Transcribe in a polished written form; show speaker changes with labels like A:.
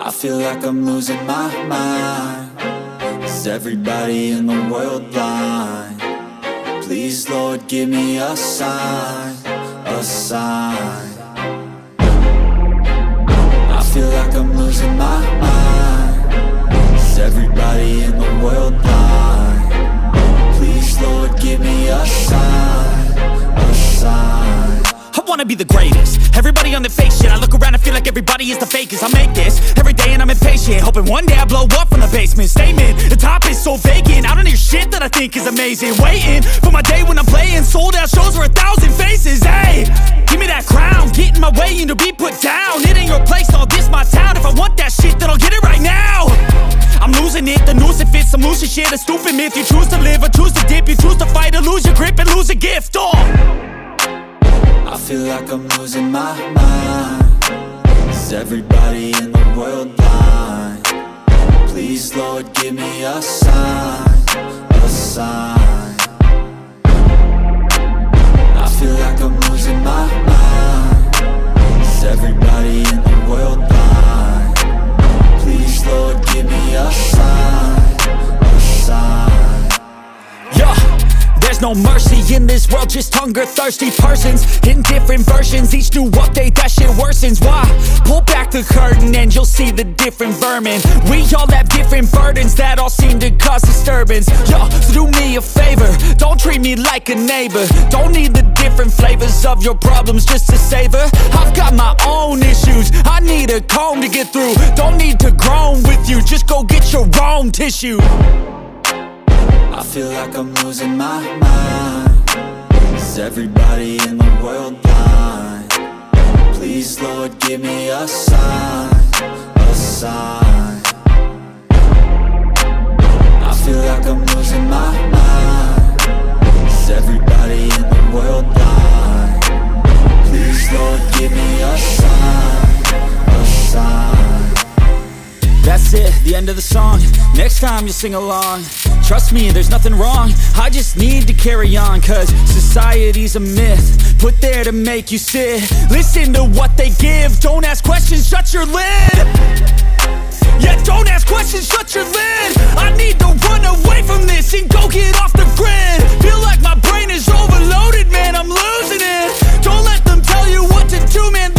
A: I feel like I'm losing my mind. Is everybody in the world blind? Please, Lord, give me a sign, a sign. I feel like I'm losing my mind. Is everybody in the world blind? Please, Lord, give me a sign, a sign.
B: I wanna be the greatest. Everybody on the fake shit. I look around and feel like everybody is the fakest. I make this every day and I'm impatient, hoping one day I blow up from the basement. Statement, the top is so vacant. I don't hear shit that I think is amazing. Waiting for my day when I'm playing sold out shows for 1,000 faces. Hey, give me that crown, get in my way and to be put down. It ain't your place, no, this my town. If I want that shit, then I'll get it right now. I'm losing it, the noose it fits. I'm losing shit, a stupid myth. You choose to live or choose to dip. You choose to fight or lose your grip and lose a gift.
A: I feel like I'm losing my mind. Is everybody in the world blind? Please, Lord, give me a sign, a sign. I feel like I'm losing my mind. Is everybody in the world blind? Please, Lord, give me a sign, a sign.
B: Yeah. There's no mercy in this world, just hunger-thirsty persons in different versions. Each new update, that shit worsens. Why? Pull back the curtain and you'll see the different vermin. We all have different burdens that all seem to cause disturbance. Yo, so do me a favor, don't treat me like a neighbor. Don't need the different flavors of your problems just to savor. I've got my own issues, I need a comb to get through. Don't need to groan with you, just go get your own tissue.
A: I feel like I'm losing my mind. Is everybody in the world blind? Please, Lord, give me a sign, a sign. I feel like I'm losing my mind. Is everybody in the world blind? Please, Lord, give me a sign, a sign.
B: That's it, the end of the song. Next time you sing along. Trust me, there's nothing wrong. I just need to carry on, cause society's a myth put there to make you sit. Listen to what they give. Don't ask questions, shut your lid. Yeah, don't ask questions, shut your lid. I need to run away from this and go get off the grid. Feel like my brain is overloaded, man, I'm losing it. Don't let them tell you what to do, man.